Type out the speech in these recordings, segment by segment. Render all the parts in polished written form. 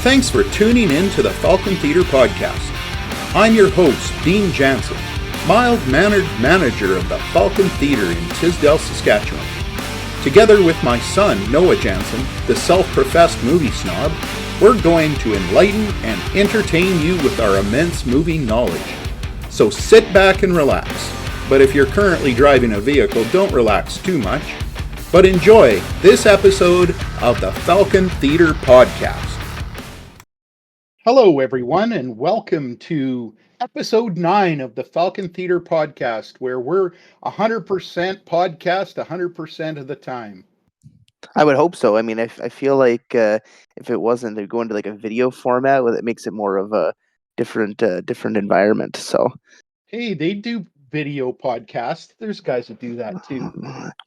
Thanks for tuning in to the Falkon Theatre Podcast. I'm your host, Dean Jansen, mild-mannered manager of the Falkon Theatre in Tisdale, Saskatchewan. Together with my son, Noah Jansen, the self-professed movie snob, we're going to enlighten and entertain you with our immense movie knowledge. So sit back and relax. But if you're currently driving a vehicle, don't relax too much. But enjoy this episode of the Falkon Theatre Podcast. Hello, everyone, and welcome to episode 9 of the Falkon Theatre Podcast, where we're 100% podcast 100% of the time. I would hope so. I mean, I feel like if it wasn't, they'd go into like a video format, it makes it more of a different environment. So, hey, they do video podcasts. There's guys that do that too.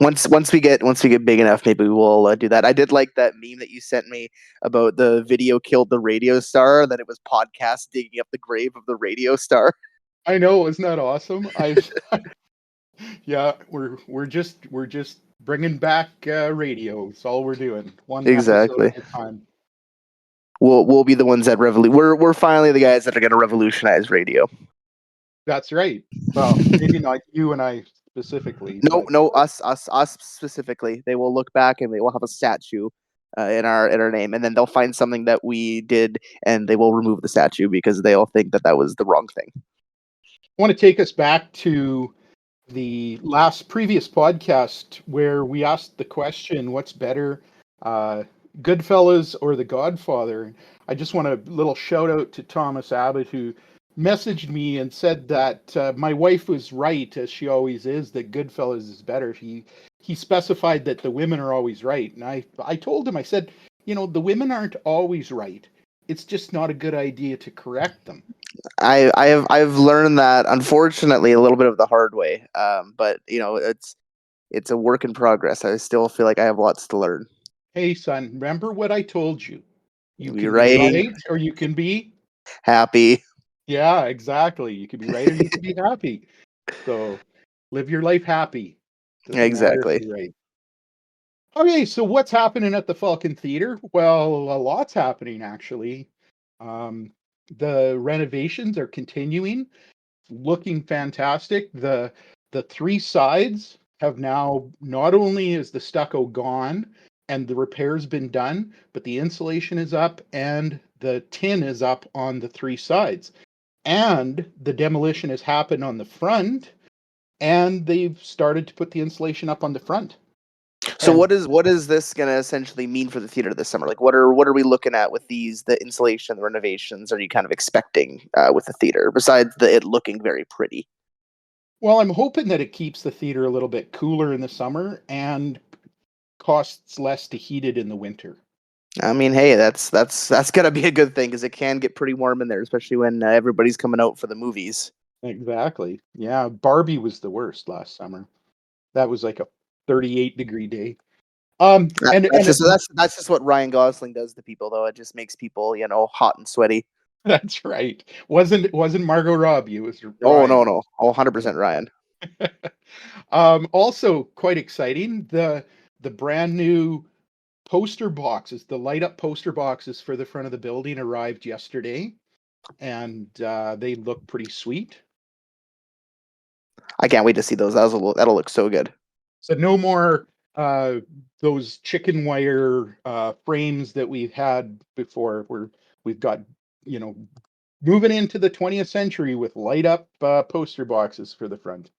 Once we get big enough, maybe we'll do that. I did like that meme that you sent me about the video killed the radio star. That it was podcast digging up the grave of the radio star. I know, isn't that awesome? Yeah, we're just bringing back radio. That's all we're doing. One exactly episode at a time. We'll be the ones that We're finally the guys that are going to revolutionize radio. That's right. Well, maybe not you and I specifically. No, us specifically. They will look back and they will have a statue in our name, and then they'll find something that we did, and they will remove the statue because they'll think that was the wrong thing. I want to take us back to the previous podcast where we asked the question, what's better, Goodfellas or The Godfather? I just want a little shout out to Thomas Abbott, who messaged me and said that my wife was right, as she always is, that Goodfellas is better. He specified that the women are always right. And I told him, I said, the women aren't always right. It's just not a good idea to correct them. I've learned that, unfortunately, a little bit of the hard way. But it's a work in progress. I still feel like I have lots to learn. Hey, son, remember what I told you? You can be right, or you can be happy. Yeah, exactly. You can be right or you can be happy. So live your life happy. Doesn't exactly. Right. Okay, so what's happening at the Falkon Theatre? Well, a lot's happening, actually. The renovations are continuing, looking fantastic. The three sides have now, not only is the stucco gone and the repair's been done, but the insulation is up and the tin is up on the three sides. And the demolition has happened on the front, and they've started to put the insulation up on the front. So what is this going to essentially mean for the theater this summer? Like, what are we looking at with the insulation, the renovations? Are you kind of expecting with the theater, besides it looking very pretty? Well, I'm hoping that it keeps the theater a little bit cooler in the summer and costs less to heat it in the winter. I mean, hey, that's gotta be a good thing, because it can get pretty warm in there, especially when everybody's coming out for the movies. Exactly. Yeah, Barbie was the worst last summer. That was like a 38-degree day. That's just what Ryan Gosling does to people, though. It just makes people, hot and sweaty. That's right. Wasn't Margot Robbie? It was Ryan. Oh no, 100% Ryan. Also quite exciting, the brand new poster boxes, the light up poster boxes for the front of the building arrived yesterday, and they look pretty sweet. I can't wait to see those. That'll look so good. So no more those chicken wire frames that we've had before. We've got, moving into the 20th century with light up poster boxes for the front.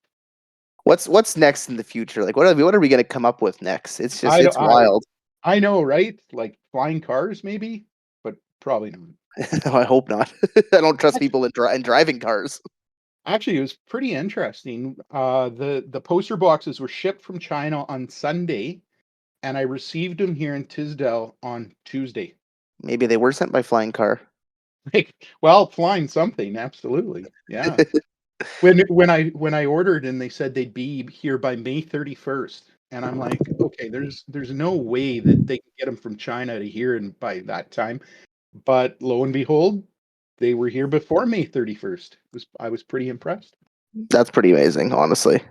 What's next in the future? Like, what are we going to come up with next? It's wild. I know, right? Like flying cars, maybe, but probably not. I hope not. I don't trust people in driving cars. Actually, it was pretty interesting. The poster boxes were shipped from China on Sunday, and I received them here in Tisdale on Tuesday. Maybe they were sent by flying car. Well, flying something, absolutely. Yeah. when I ordered and they said they'd be here by May 31st. And I'm like, okay, there's no way that they can get them from China to here and by that time. But lo and behold, they were here before May 31st. I was pretty impressed. That's pretty amazing, honestly.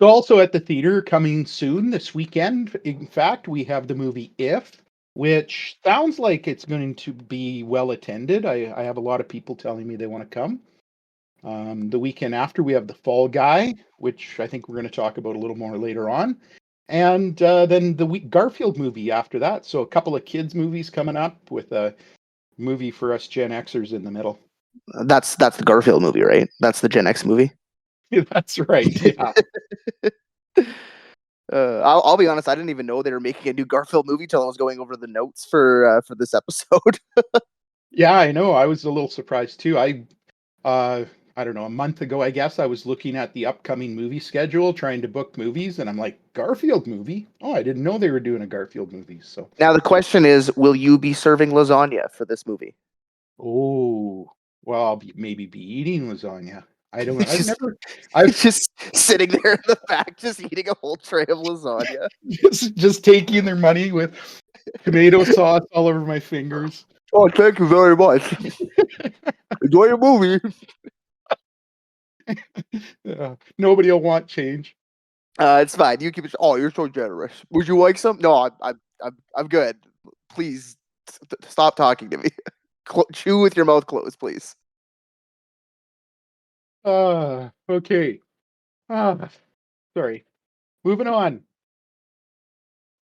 So also at the theater coming soon this weekend, in fact, we have the movie If. which sounds like it's going to be well attended. I have a lot of people telling me they want to come. The weekend after, we have the Fall Guy, which I think we're going to talk about a little more later on. And then the Garfield movie after that. So a couple of kids' movies coming up with a movie for us Gen Xers in the middle. That's the Garfield movie, right? That's the Gen X movie. That's right. Yeah. I'll be honest. I didn't even know they were making a new Garfield movie till I was going over the notes for this episode. Yeah, I know. I was a little surprised too. I don't know, a month ago, I guess, I was looking at the upcoming movie schedule, trying to book movies, and I'm like, Garfield movie? Oh, I didn't know they were doing a Garfield movie. So, Now the question is, will you be serving lasagna for this movie? oh, well, I'll maybe be eating lasagna. I don't know. just, I've just sitting there in the back, just eating a whole tray of lasagna. just taking their money with tomato sauce all over my fingers. Oh, thank you very much. Enjoy your movie. Nobody will want change. It's fine. You keep it. Oh, you're so generous. Would you like some? No, I'm good. Please stop talking to me. Chew with your mouth closed, please. Okay. Sorry. Moving on.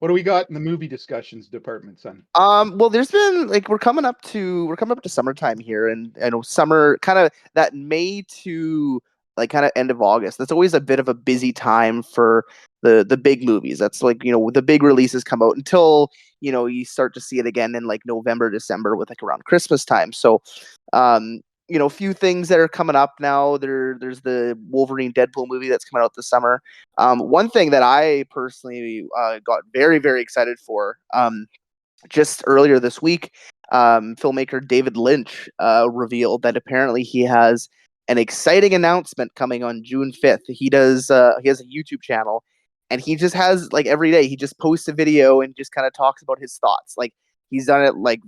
What do we got in the movie discussions department, son? Well, there's been like we're coming up to summertime here, and I know summer kind of that May to like kind of end of August. That's always a bit of a busy time for the big movies. That's like the big releases come out until you start to see it again in like November, December with like around Christmas time. So, a few things that are coming up now. There's the Wolverine Deadpool movie that's coming out this summer. One thing that I personally got very, very excited for just earlier this week, filmmaker David Lynch revealed that apparently he has an exciting announcement coming on June 5th. He has a YouTube channel, and he just has like every day he just posts a video and just kind of talks about his thoughts. Like he's done it like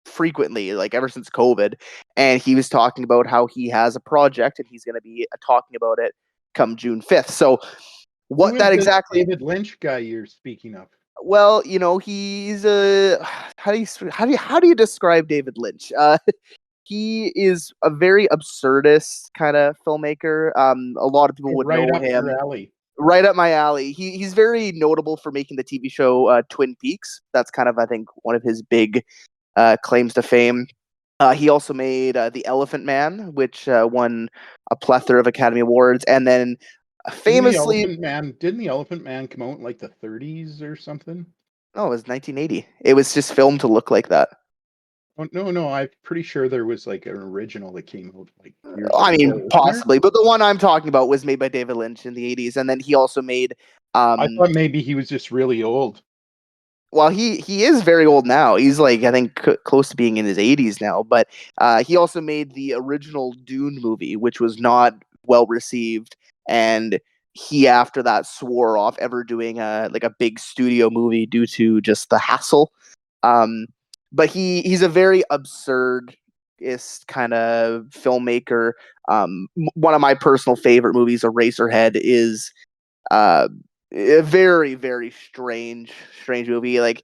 frequently, like ever since COVID, and he was talking about how he has a project and he's going to be talking about it come June 5th. So Who what is that this exactly David Lynch guy you're speaking of? well, he's a how do you describe David Lynch? He is a very absurdist kind of filmmaker. A lot of people would Right know up him. your alley. Right up my alley. He's very notable for making the TV show Twin Peaks. That's kind of I think one of his big claims to fame. He also made The Elephant Man, which won a plethora of Academy Awards, and then famously, Didn't the Elephant Man come out in like the 30s or something? no, it was 1980. It was just filmed to look like that. Oh, no, I'm pretty sure there was like an original that came out like years I before, mean, wasn't there? possibly, but the one I'm talking about was made by David Lynch in the 80s, and then he also made. I thought maybe he was just really old. Well, he is very old now. He's like I think close to being in his 80s now. But he also made the original Dune movie, which was not well received, and he after that swore off ever doing a big studio movie due to just the hassle. But he's a very absurdist kind of filmmaker. One of my personal favorite movies, Eraserhead, is a very, very strange movie. Like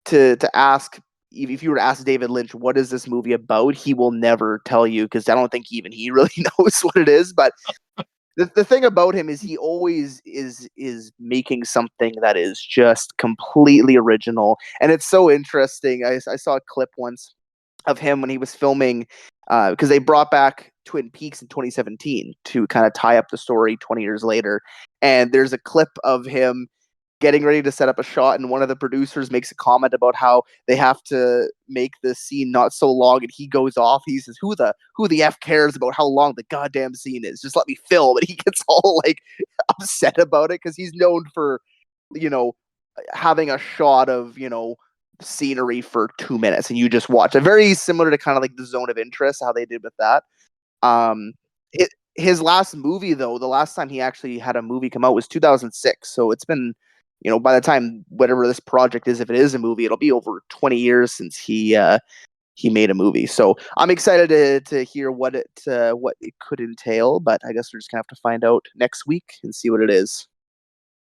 to ask if you were to ask David Lynch what is this movie about, he will never tell you because I don't think even he really knows what it is. But the thing about him is he always is making something that is just completely original, and it's so interesting. I saw a clip once of him when he was filming because they brought back Twin Peaks in 2017 to kind of tie up the story 20 years later. And there's a clip of him getting ready to set up a shot, and one of the producers makes a comment about how they have to make the scene not so long, and he goes off. He says, who the F cares about how long the goddamn scene is? Just let me film. And he gets all like upset about it because he's known for, having a shot of, scenery for 2 minutes and you just watch it. Very similar to kind of like the Zone of Interest, how they did with that. His last movie though, the last time he actually had a movie come out was 2006. So it's been, by the time whatever this project is, if it is a movie, it'll be over 20 years since he made a movie. So I'm excited to hear what it could entail, but I guess we're just gonna have to find out next week and see what it is.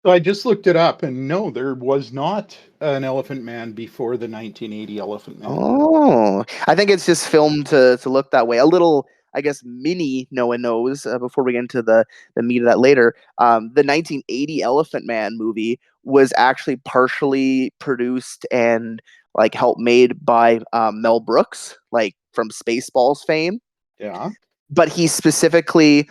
So I just looked it up, and no, there was not an Elephant Man before the 1980 Elephant Man. Oh, I think it's just filmed to look that way. A little, I guess, mini no one knows before we get into the meat of that later. The 1980 Elephant Man movie was actually partially produced and like helped made by Mel Brooks, like from Spaceballs fame. Yeah. But he specifically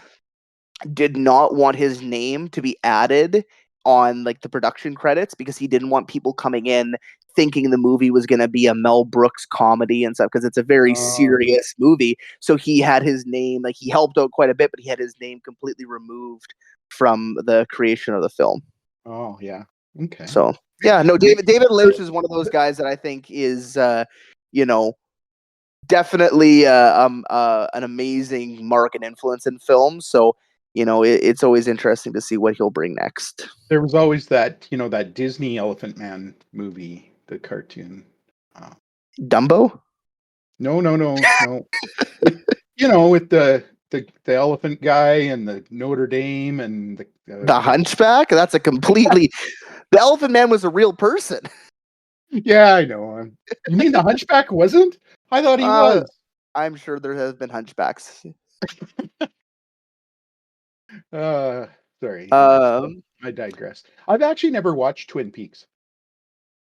did not want his name to be added on like the production credits because he didn't want people coming in thinking the movie was going to be a Mel Brooks comedy and stuff because it's a very serious movie. So he had his name, like he helped out quite a bit, but he had his name completely removed from the creation of the film. Oh, yeah. Okay. So yeah, no, David Lynch is one of those guys that I think is, you know, definitely an amazing mark and influence in film. So it's always interesting to see what he'll bring next. There was always that, that Disney Elephant Man movie, the cartoon. Dumbo? No, no, no, no. With the elephant guy and the Notre Dame and The Hunchback? That's a completely. The Elephant Man was a real person. Yeah, I know. You mean the Hunchback wasn't? I thought he was. I'm sure there have been hunchbacks. Sorry. I digress. I've actually never watched Twin Peaks.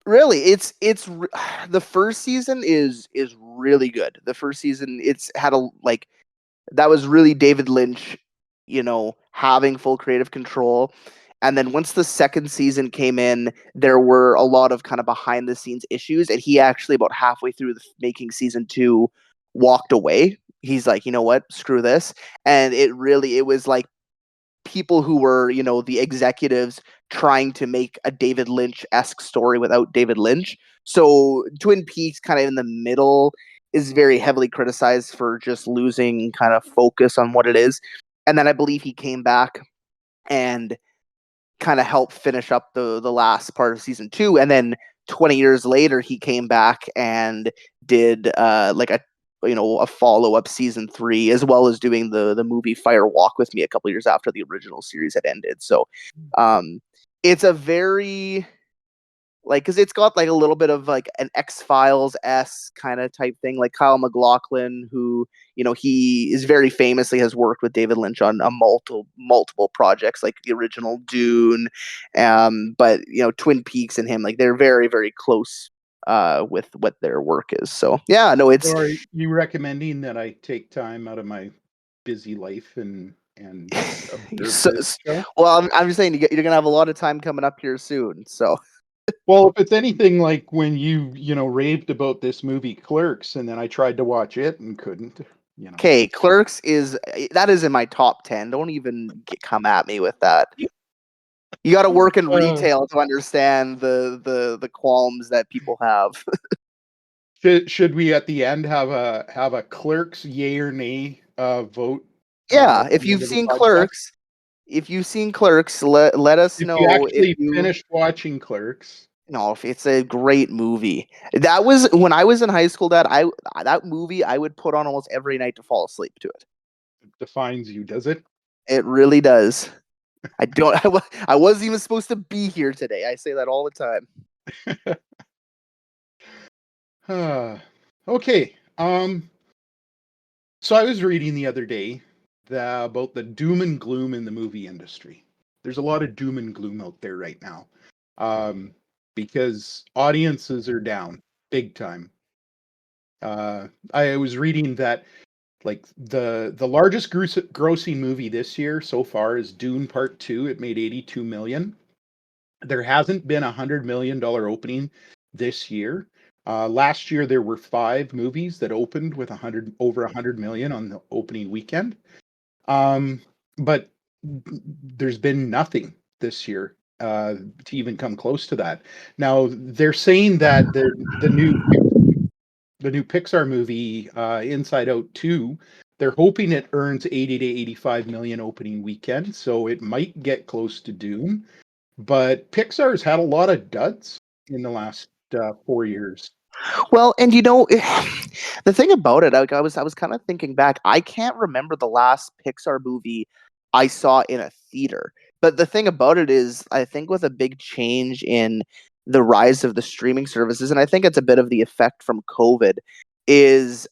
Really, it's the first season is really good. The first season, it's had that was really David Lynch, having full creative control. And then once the second season came in, there were a lot of kind of behind the scenes issues. And he actually, about halfway through making season 2, walked away. He's like, you know what, screw this. And it was like people who were, the executives trying to make a David Lynch-esque story without David Lynch. So Twin Peaks, kind of in the middle, is very heavily criticized for just losing kind of focus on what it is. And then I believe he came back and kind of helped finish up the last part of season 2. And then 20 years later, he came back and did like a follow-up season 3, as well as doing the movie Fire Walk with Me a couple years after the original series had ended. So it's a very because it's got like a little bit of like an X-Files-esque kind of type thing. Like Kyle MacLachlan, who he is very famously has worked with David Lynch on multiple projects, like the original Dune, but Twin Peaks and him, like they're very, very close with what their work is. So yeah, no, it's. So are you recommending that I take time out of my busy life and observe this show? Well, I'm just saying you're gonna have a lot of time coming up here soon. So. Well, if it's anything like when you raved about this movie Clerks, and then I tried to watch it and couldn't. Okay, Clerks is in my top 10. Don't even come at me with that. You got to work in retail to understand the qualms that people have. Should we at the end have a Clerks yay or nay vote? Yeah, if you've seen Clerks, let us know. You actually finished watching Clerks. No, if it's a great movie. That was when I was in high school, Dad. That movie I would put on almost every night to fall asleep to it. It defines you, does it? It really does. I wasn't even supposed to be here today. I say that all the time. Okay. So I was reading the other day about the doom and gloom in the movie industry. There's a lot of doom and gloom out there right now. Because audiences are down big time. I was reading that like the largest grossing movie this year so far is Dune Part 2. It made $82 million. There hasn't been $100 million opening this year. Last year there were 5 movies that opened with over $100 million on the opening weekend. But there's been nothing this year to even come close to that. Now they're saying that the new Pixar movie, Inside Out 2, they're hoping it earns 80 to 85 million opening weekend, so it might get close to Dune. But Pixar's had a lot of duds in the last 4 years. Well, and the thing about it, I was kind of thinking back. I can't remember the last Pixar movie I saw in a theater. But the thing about it is, I think with a big change in the rise of the streaming services, and I think it's a bit of the effect from COVID, is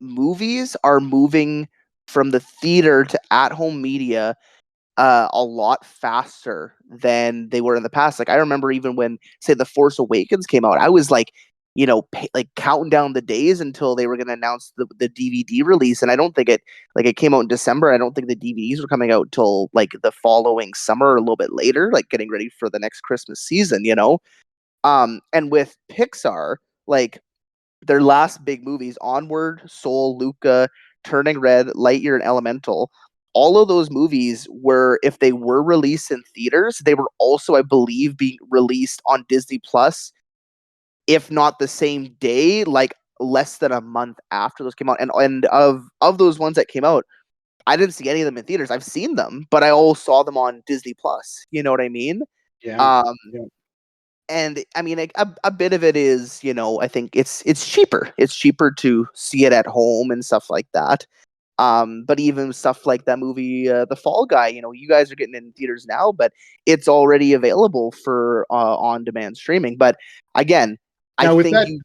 movies are moving from the theater to at-home media a lot faster than they were in the past. Like I remember even when, say, The Force Awakens came out, I was like, like counting down the days until they were going to announce the DVD release. And I don't think it came out in December. I don't think the DVDs were coming out till like the following summer or a little bit later, like getting ready for the next Christmas season, And with Pixar, like their last big movies, Onward, Soul, Luca, Turning Red, Lightyear, and Elemental, all of those movies were, if they were released in theaters, they were also, I believe, being released on Disney Plus, if not the same day, like less than a month after those came out. And of those ones that came out, I didn't see any of them in theaters. I've seen them, but I all saw them on Disney Plus. You know what I mean? Yeah. Um, Yeah. and I mean, a bit of it is, I think it's cheaper. It's cheaper to see it at home and stuff like that. But even stuff like that movie, The Fall Guy, you guys are getting it in theaters now, but it's already available for on-demand streaming. But again, I Now, think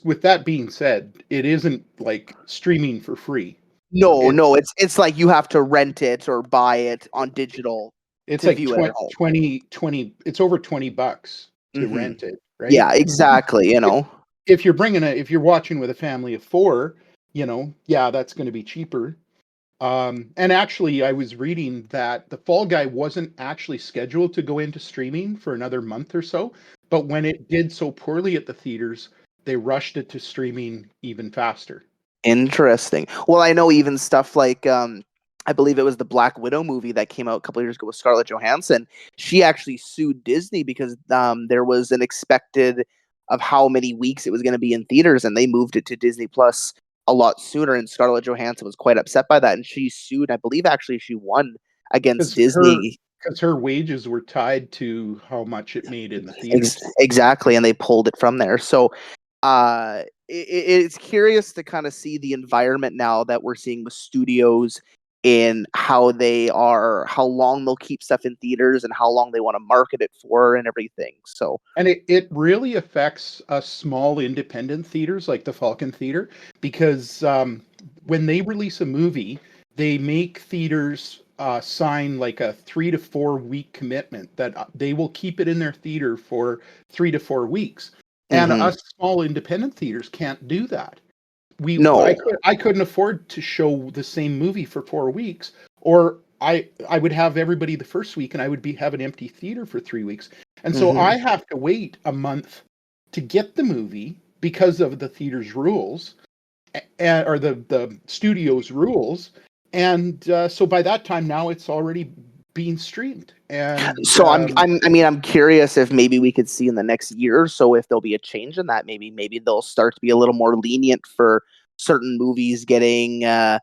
with that being said, it isn't like streaming for free. It no, it's like you have to rent it or buy it on digital it's to like view it at home. 20. It's over $20 to Hmm. rent it, right? Yeah, exactly. If if you're watching with a family of four, yeah, that's going to be cheaper. And actually, I was reading that The Fall Guy wasn't actually scheduled to go into streaming for another month or so, but when it did so poorly at the theaters, they rushed it to streaming even faster. Interesting. Well, I know even stuff like I believe it was the Black Widow movie that came out a couple of years ago with Scarlett Johansson. She actually sued Disney because there was an expected of how many weeks it was going to be in theaters, and they moved it to Disney Plus a lot sooner. And Scarlett Johansson was quite upset by that, and she sued. I believe actually she won against Because her Disney. because her wages were tied to how much it made in the theaters. Exactly, and they pulled it from there. So it's curious to kind of see the environment now that we're seeing with studios in how long they'll keep stuff in theaters and how long they want to market it for and everything. So And it really affects small independent theaters like the Falcon Theatre because when they release a movie, they make theaters sign like a 3 to 4 week commitment that they will keep it in their theater for 3 to 4 weeks. And mhm. us small independent theaters can't do that. No. I couldn't afford to show the same movie for 4 weeks, or I would have everybody the first week and I would have an empty theater for 3 weeks. And so Mhm. I have to wait a month to get the movie because of the theater's rules, or the studio's rules. And so by that time now it's already being streamed. And So I'm curious if maybe we could see in the next year or so if there'll be a change in that. Maybe they'll start to be a little more lenient for certain movies getting an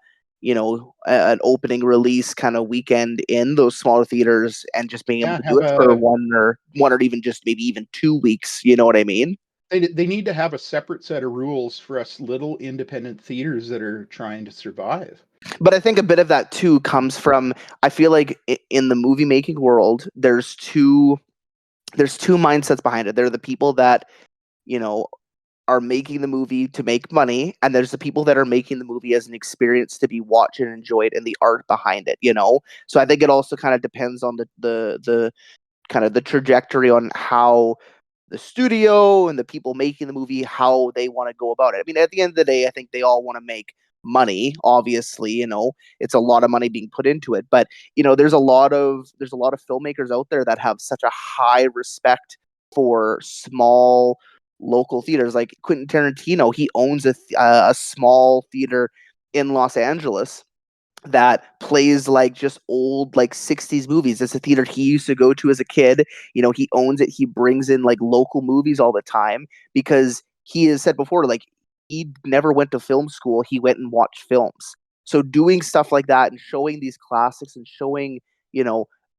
opening release kind of weekend in those smaller theaters and just being able yeah, to do it for one or even just maybe even 2 weeks. You know what I mean? they need to have a separate set of rules for us little independent theaters that are trying to survive. But I think a bit of that too comes from, I feel like in the movie making world, there's two mindsets behind it. There are the people that, you know, are making the movie to make money, and there's the people that are making the movie as an experience to be watched and enjoyed and the art behind it. So I think it also kind of depends on the kind of the trajectory on how the studio and the people making the movie, how they want to go about it. I mean, at the end of the day, I think they all want to make money. Obviously, it's a lot of money being put into it. But there's a lot of filmmakers out there that have such a high respect for small local theaters. Like Quentin Tarantino, he owns a small theater in Los Angeles that plays like just old like 60s movies. It's a theater he used to go to as a kid. He owns it. He brings in like local movies all the time because he has said before, like he never went to film school. He went and watched films. So doing stuff like that and showing these classics and showing,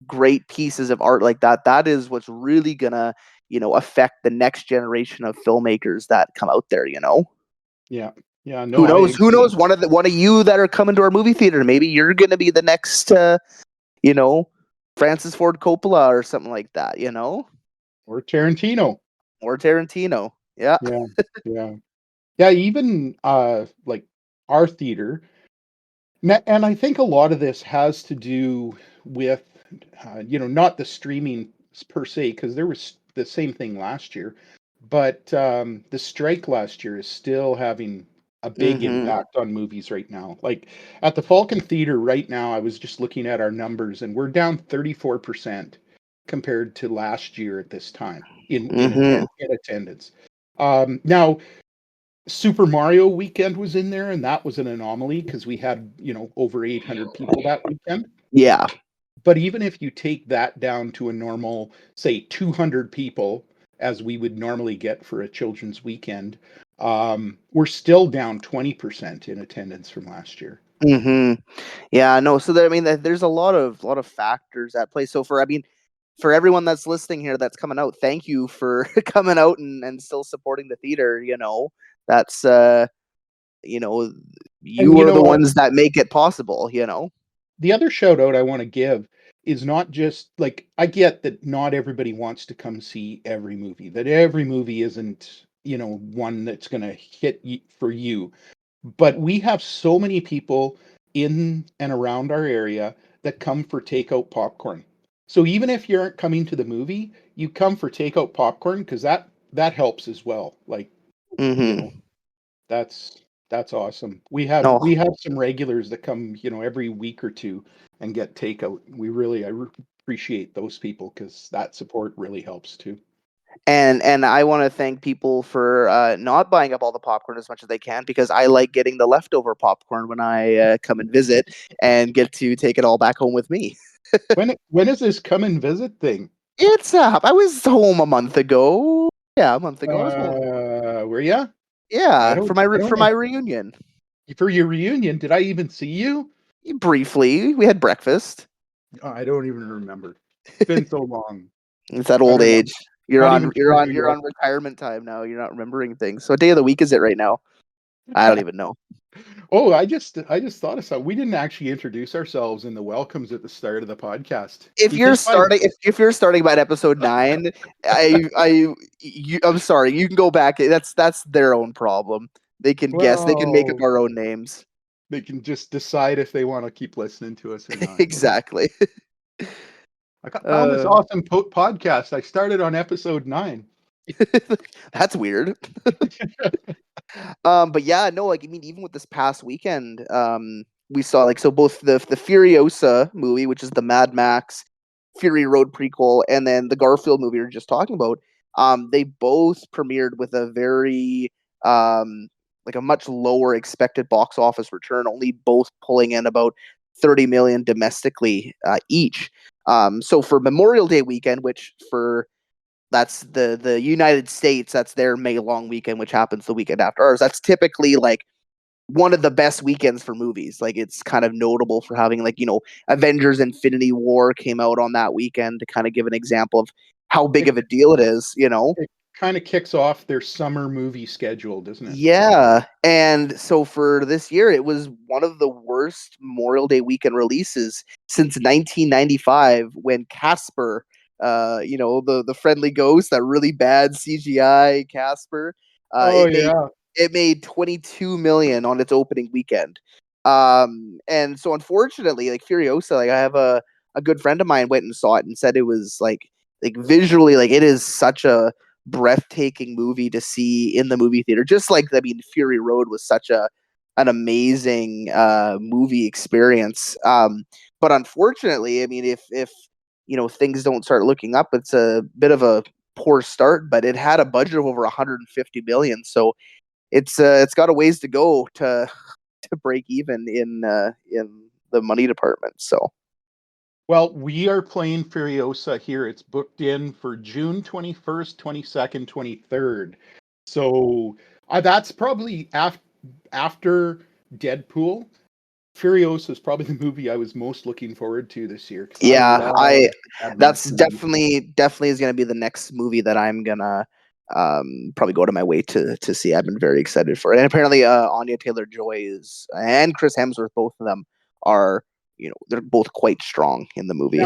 great pieces of art like that, that is what's really gonna, affect the next generation of filmmakers that come out there. Yeah. Yeah, Who no, I knows? Who agree. knows? One of you that are coming to our movie theater, maybe you're gonna be the next, Francis Ford Coppola or something like that, Or Tarantino. or Tarantino. Yeah. Yeah, yeah, yeah. Even like our theater, and I think a lot of this has to do with not the streaming per se, because there was the same thing last year, but the strike last year is still having a big Mm-hmm. impact on movies right now. Like at the Falkon Theatre right now, I was just looking at our numbers, and we're down 34% compared to last year at this time Mm-hmm. in attendance. Now Super Mario Weekend was in there, and that was an anomaly because we had, over 800 people that weekend. Yeah. But even if you take that down to a normal, say, 200 people, as we would normally get for a children's weekend, we're still down 20% in attendance from last year. Mm-hmm. Yeah. No. So there's a lot of factors at play. So for everyone that's listening here that's coming out, thank you for coming out and still supporting the theater. That's And you are the ones that make it possible. the other shout out I want to give is not just like I get that not everybody wants to come see every movie, that every movie isn't, one that's going to hit for you. But we have so many people in and around our area that come for takeout popcorn. So even if you aren't coming to the movie, you come for takeout popcorn because that helps as well. Like, you know, Mm-hmm. that's that's awesome. We No. have some regulars that come, every week or two and get takeout. Appreciate those people because that support really helps too. And I want to thank people for not buying up all the popcorn as much as they can, because I like getting the leftover popcorn when I come and visit and get to take it all back home with me. When is this come and visit thing? It's I was home a month ago. Yeah, a month ago I was home. Were ya? Yeah, for I for don't my know. reunion. For your reunion, did I even see you? Briefly, we had breakfast. Oh, I don't even remember. It's been so long. It's that I old don't know. age. You're Not on even you're sure on who you're you are. on retirement time now. You're not remembering things. So what day of the week is it right now? I don't even know. Oh, I just thought of something. We didn't actually introduce ourselves in the welcomes at the start of the podcast. If Do you you're think by starting if you're starting by episode 9, I'm sorry, you can go back. That's their own problem. They can guess. They can make up well, our own names. they can just decide if they want to keep listening to us or not. Exactly. Found this Uh, awesome podcast. I started on episode 9. that's weird. But yeah, no, like even with this past weekend, we saw so both the Furiosa movie, which is the Mad Max Fury Road prequel, and then the Garfield movie we were just talking about. They both premiered with a very like a much lower expected box office return, only both pulling in about 30 million domestically each. So for Memorial Day weekend, which for that's the United States, that's their May long weekend, which happens the weekend after ours. That's typically like one of the best weekends for movies. Like it's kind of notable for having Avengers Infinity War came out on that weekend to kind of give an example of how big It, of a deal it is. it kind of kicks off their summer movie schedule, doesn't it? Yeah. And so for this year, it was one of the worst Memorial Day weekend releases since 1995, when Casper, the friendly ghost, that really bad CGI Casper, Oh yeah. it made 22 million on its opening weekend. And so unfortunately, like Furiosa, like I have a good friend of mine went and saw it and said it was like visually, like it is such a breathtaking movie to see in the movie theater. Just like Fury Road was such an amazing movie experience. But unfortunately, if things don't start looking up, it's a bit of a poor start. But it had a budget of over 150 million, so it's got a ways to go to break even in the money department. So Well, we are playing Furiosa here. It's booked in for June 21st, 22nd, 23rd. So that's probably after Deadpool. Furiosa is probably the movie I was most looking forward to this year because I yeah, love I Mad that's Max movies. definitely is gonna be the next movie that I'm gonna probably go to my way to see. I've been very excited for it. And apparently Anya Taylor-Joy and Chris Hemsworth, both of them are, they're both quite strong in the movie.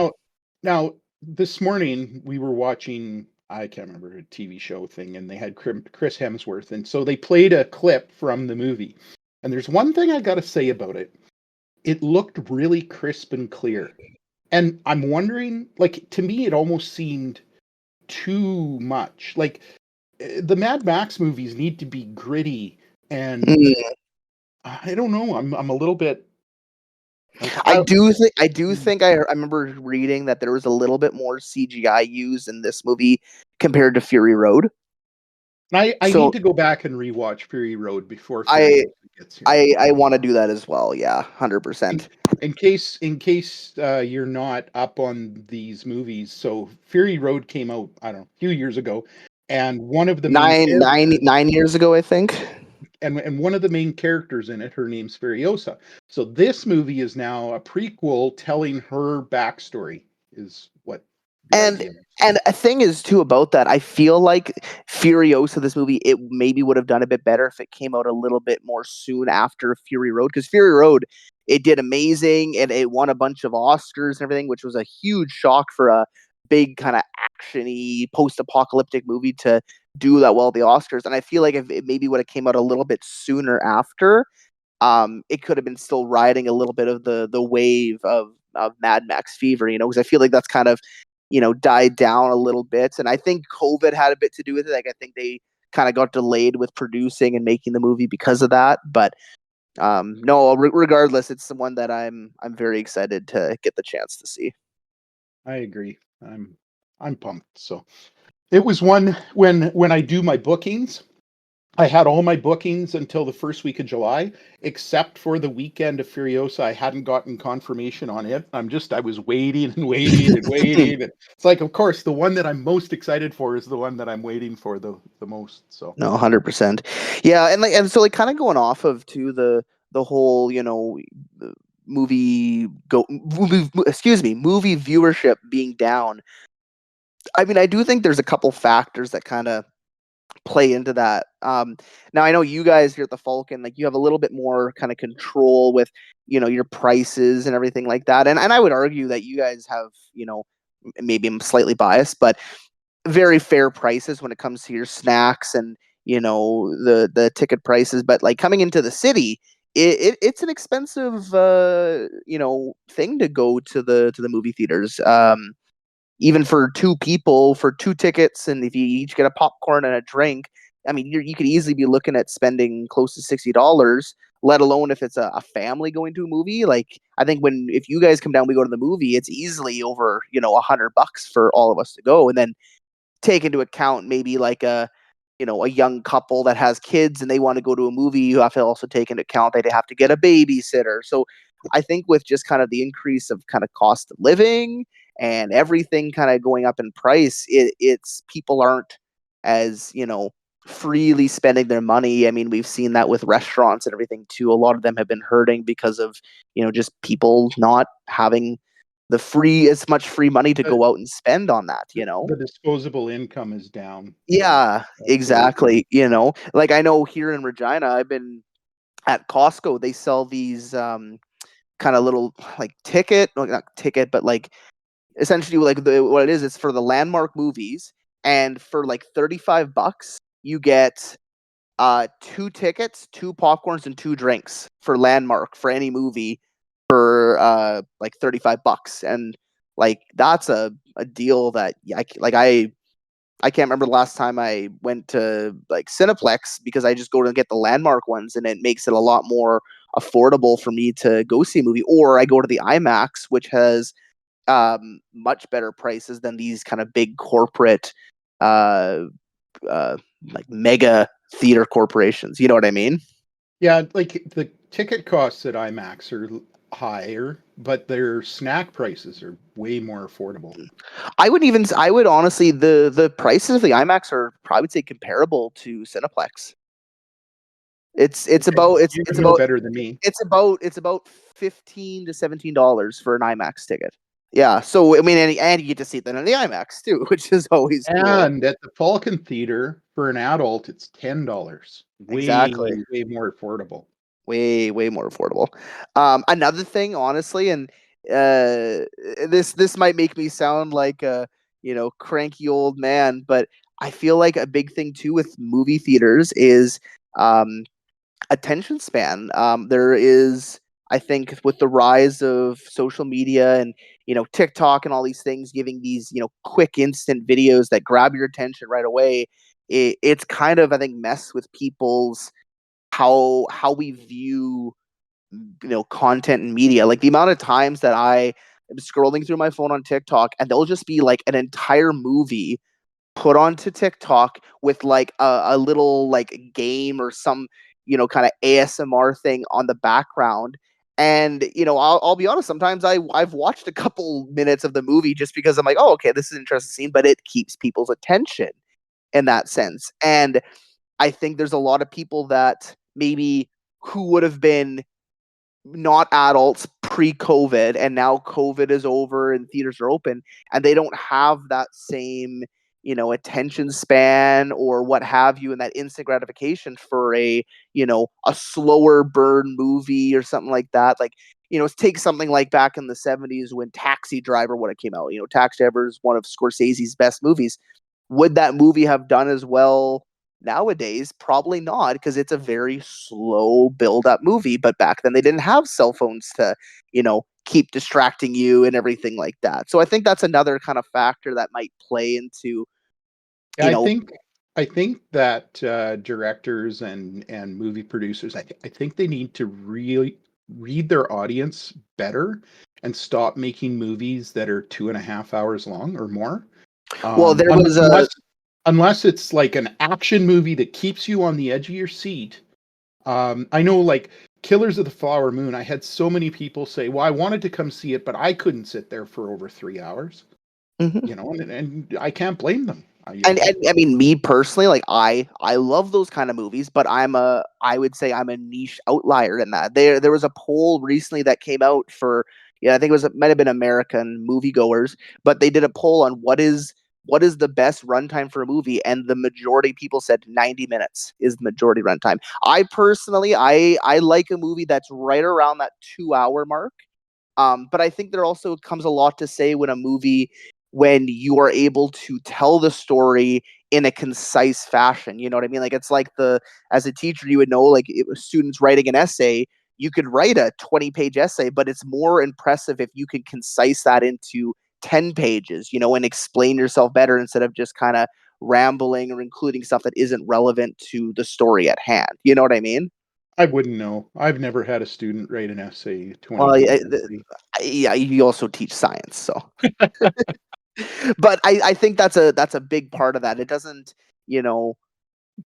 Now this morning we were watching, I can't remember, a TV show thing, and they had Chris Hemsworth, and so they played a clip from the movie. And there's one thing I got to say about it. It looked really crisp and clear. And I'm wondering, like, to me, it almost seemed too much. Like, the Mad Max movies need to be gritty, and I don't know. I'm a little bit. Like, I do think I remember reading that there was a little bit more CGI used in this movie compared to Fury Road. I need to go back and rewatch Fury Road before Fury Road gets here. I want to do that as well. Yeah, 100%. In case you're not up on these movies, so Fury Road came out, I don't know, a few years ago, and one of the 9 years ago, I think. And one of the main characters in it, her name's Furiosa. So this movie is now a prequel telling her backstory, is what. And a thing is too about that, I feel like Furiosa, this movie, it maybe would have done a bit better if it came out a little bit more soon after Fury Road, because Fury Road, it did amazing and it won a bunch of Oscars and everything, which was a huge shock for a big kind of action-y post-apocalyptic movie to do that well at the Oscars. And I feel like if it maybe would have came out a little bit sooner after, it could have been still riding a little bit of the wave of Mad Max fever, because I feel like that's kind of died down a little bit. And I think COVID had a bit to do with it. Like, I think they kind of got delayed with producing and making the movie because of that. But no, regardless, it's the one that I'm very excited to get the chance to see. I agree. I'm pumped. So it was one when I do my bookings, I had all my bookings until the first week of July, except for the weekend of Furiosa. I hadn't gotten confirmation on it. I was waiting and waiting and waiting. It's like, of course, the one that I'm most excited for is the one that I'm waiting for the most. So no, 100%. Yeah, and so kind of going off of too the whole movie viewership being down. I mean, I do think there's a couple factors that kind of play into that. Now I know you guys here at the Falkon, like, you have a little bit more kind of control with, your prices and everything like that. And I would argue that you guys have, maybe I'm slightly biased, but very fair prices when it comes to your snacks and, the ticket prices. But like, coming into the city, it's an expensive, thing to go to the movie theaters. Even for two people, for 2 tickets, and if you each get a popcorn and a drink, I mean, you could easily be looking at spending close to $60, let alone if it's a family going to a movie. Like, I think if you guys come down, we go to the movie, it's easily over, $100 for all of us to go. And then take into account maybe like a young couple that has kids and they want to go to a movie, you have to also take into account they have to get a babysitter. So I think with just kind of the increase of kind of cost of living and everything kind of going up in price, it's people aren't as, freely spending their money. I mean, we've seen that with restaurants and everything too. A lot of them have been hurting because of, just people not having as much free money to go out and spend on that, the disposable income is down. Yeah, exactly. Like, I know here in Regina, I've been at Costco, they sell these kind of little like not ticket, but like essentially like what it is, it's for the landmark movies, and for like $35 you get 2 tickets, 2 popcorns, and 2 drinks for landmark for any movie for like $35. And like, that's a deal that I can't remember the last time I went to like Cineplex, because I just go to get the landmark ones, and it makes it a lot more affordable for me to go see a movie. Or I go to the IMAX, which has much better prices than these kind of big corporate like mega theater corporations. You know what I mean? Yeah, like the ticket costs at IMAX are higher, but their snack prices are way more affordable. I would honestly, the prices of the IMAX are, I would say, comparable to Cineplex. It's about better than me. It's about $15 to $17 for an IMAX ticket. Yeah. So I mean, and you get to see it then in the IMAX too, which is always cool. And at the Falcon Theater, for an adult, it's $10. Exactly. Way more affordable. Way more affordable. Another thing, honestly, and uh, this might make me sound like a cranky old man, but I feel like a big thing too with movie theaters is um, attention span. There is, I think, with the rise of social media and TikTok and all these things giving these quick instant videos that grab your attention right away. It's kind of, I think, messed with people's how we view content and media. Like the amount of times that I am scrolling through my phone on TikTok and there'll just be like an entire movie put onto TikTok with like a little like game or some kind of ASMR thing on the background. And I'll be honest, sometimes I've watched a couple minutes of the movie just because I'm like, oh, okay, this is an interesting scene, but it keeps people's attention in that sense. And I think there's a lot of people that maybe who would have been not adults pre-COVID, and now COVID is over and theaters are open, and they don't have that same attention span or what have you, and that instant gratification for a slower burn movie or something like that. Like take something like back in the 70s when Taxi Driver would have came out. Taxi Driver is one of Scorsese's best movies. Would that movie have done as well nowadays? Probably not, because it's a very slow build up movie. But back then they didn't have cell phones to, keep distracting you and everything like that. So I think that's another kind of factor that might play into, Yeah, I think that directors and movie producers, I think they need to really read their audience better and stop making movies that are 2.5 hours long or more. well, there was a Unless it's like an action movie that keeps you on the edge of your seat. I know, like Killers of the Flower Moon, I had so many people say, "Well, I wanted to come see it, but I couldn't sit there for over 3 hours." Mhm. And I can't blame them. And I mean, me personally, like I love those kind of movies, but I would say I'm a niche outlier in that. There was a poll recently that came out for, yeah, I think it might have been American moviegoers, but they did a poll on what is the best runtime for a movie, and the majority of people said 90 minutes is the majority runtime. I personally, I like a movie that's right around that 2 hour mark. But I think there also comes a lot to say when you are able to tell the story in a concise fashion. You know what I mean? Like it's like as a teacher, you would know, like it was students writing an essay, you could write a 20-page essay, but it's more impressive if you can concise that into 10 pages, and explain yourself better instead of just kind of rambling or including stuff that isn't relevant to the story at hand. You know what I mean? I wouldn't know. I've never had a student write an essay, 20 Well, page yeah, essay. yeah, you also teach science, so. But I think that's a big part of that. It doesn't, you know,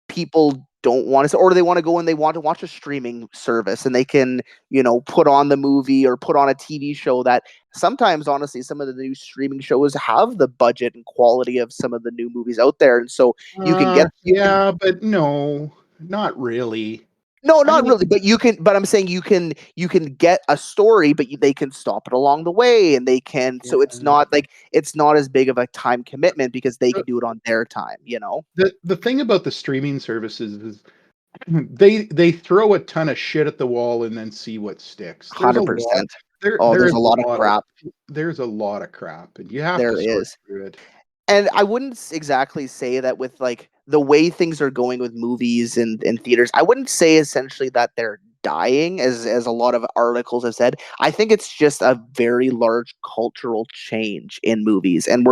people don't want to, or they want to go and they want to watch a streaming service and they can, put on the movie or put on a TV show that sometimes, honestly, some of the new streaming shows have the budget and quality of some of the new movies out there. And so Yeah, but no, not really. no, I not mean, really, but I'm saying you can get a story, but they can stop it along the way, and they can, yeah. so it's not as big of a time commitment because they Uh, can do it on their time. the thing about the streaming services is they throw a ton of shit at the wall and then see what sticks. 100%. There Oh, there there's is a a lot of lot of crap. there's a lot of crap, and you have to There sort is. through it. And I wouldn't exactly say that with like the way things are going with movies and theaters, I wouldn't say essentially that they're dying as a lot of articles have said. I think it's just a very large cultural change in movies. And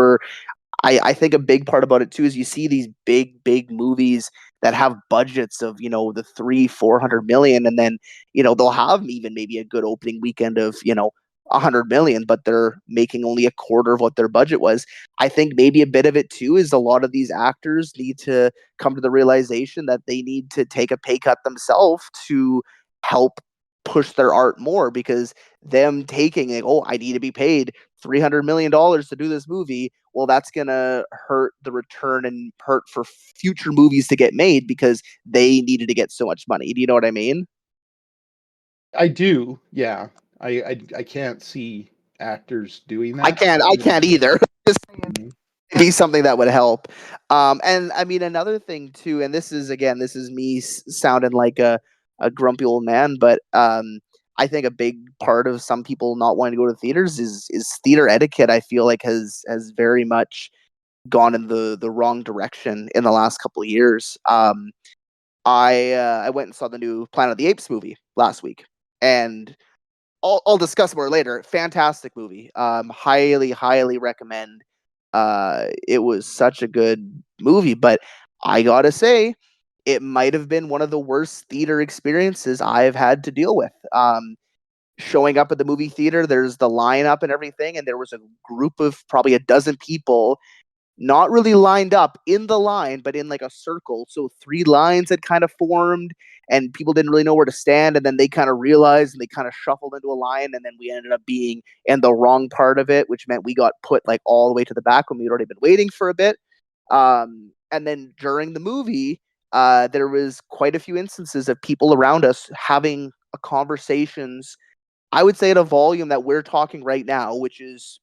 I think a big part about it too is you see these big movies that have budgets of the 300-400 million, and then they'll have even maybe a good opening weekend of 100 million, but they're making only a quarter of what their budget was. I think maybe a bit of it too is a lot of these actors need to come to the realization that they need to take a pay cut themselves to help push their art more, because them taking like, oh, I need to be paid $300 million to do this movie, well, that's gonna hurt the return and hurt for future movies to get made because they needed to get so much money. Do you know what I mean? I do, yeah. I can't see. actors doing I that. can't either. Just Mhm. be something that would help. And I mean, another thing too, and this is me sounding like a grumpy old man, but I think a big part of some people not wanting to go to theaters is theater etiquette. I feel like has very much gone in the wrong direction in the last couple of years. I went and saw the new Planet of the Apes movie last week, and I'll discuss more later. Fantastic movie. Highly recommend. It was such a good movie, but I gotta say, it might have been one of the worst theater experiences I've had to deal with. Showing up at the movie theater, there's the lineup and everything, and there was a group of probably a dozen people not really lined up in the line, but in like a circle. So three lines had kind of formed, and people didn't really know where to stand. And then they kind of realized, and they kind of shuffled into a line. And then we ended up being in the wrong part of it, which meant we got put like all the way to the back when we'd already been waiting for a bit. And then during the movie, there was quite a few instances of people around us having conversations, I would say, at a volume that we're talking right now, which is,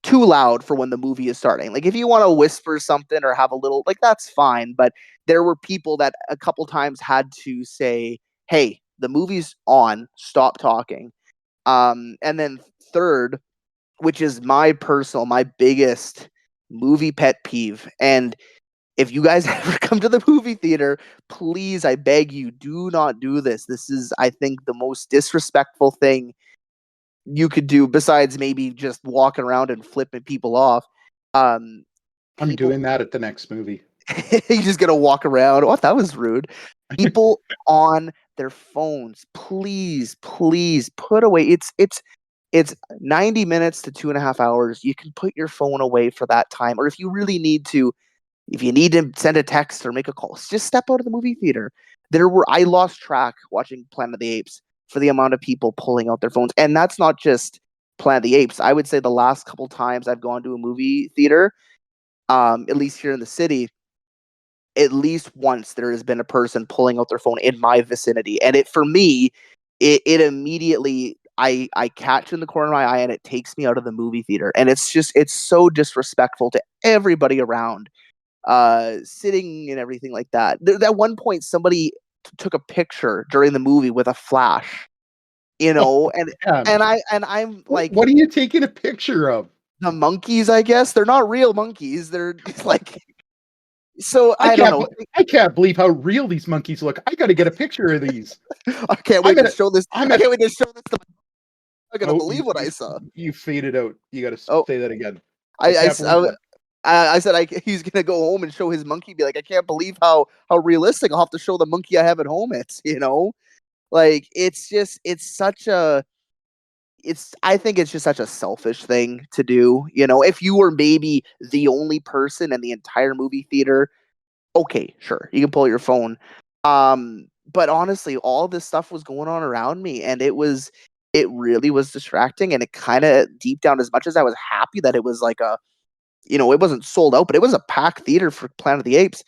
too loud for when the movie is starting. Like, if you want to whisper something or have a little, like, that's fine. But there were people that a couple times had to say, hey, the movie's on, stop talking. And then third, which is my biggest movie pet peeve. And if you guys ever come to the movie theater, please, I beg you, do not do this. This is, I think, the most disrespectful thing you could do besides maybe just walking around and flipping people off. I'm People, doing that at the next movie. you just gonna walk around. Oh, that was rude. People on their phones, please put away. It's 90 minutes to 2.5 hours. You can put your phone away for that time, or if you really need to, if you need to send a text or make a call, just step out of the movie theater. I lost track watching Planet of the Apes for the amount of people pulling out their phones. And that's not just Planet of the Apes. I would say the last couple times I've gone to a movie theater, at least here in the city, at least once there has been a person pulling out their phone in my vicinity. And for me, it immediately, I catch in the corner of my eye and it takes me out of the movie theater. And it's so disrespectful to everybody around, sitting and everything like that. At one point, somebody took a picture during the movie with a flash, Oh, and yeah. I'm like, What are you taking a picture of? the monkeys, I guess they're not real monkeys. They're like, so I I don't can't. know. I can't believe how real these monkeys look. I got to get a picture of these. I can't wait to show this. I'm I at. can't wait to show this to. I'm not gonna Oh, believe what I saw. you faded out. You got to Oh, say that again. I, I I, can't s- believe what. I said he's gonna go home and show his monkey. Be like, I can't believe how realistic. I'll have to show the monkey I have at home. Like it's such a. I think it's just such a selfish thing to do. If you were maybe the only person in the entire movie theater, okay, sure, you can pull your phone. But honestly, all this stuff was going on around me, and it really was distracting, and it kind of deep down, as much as I was happy that it was like it wasn't sold out, but it was a packed theater for Planet of the Apes.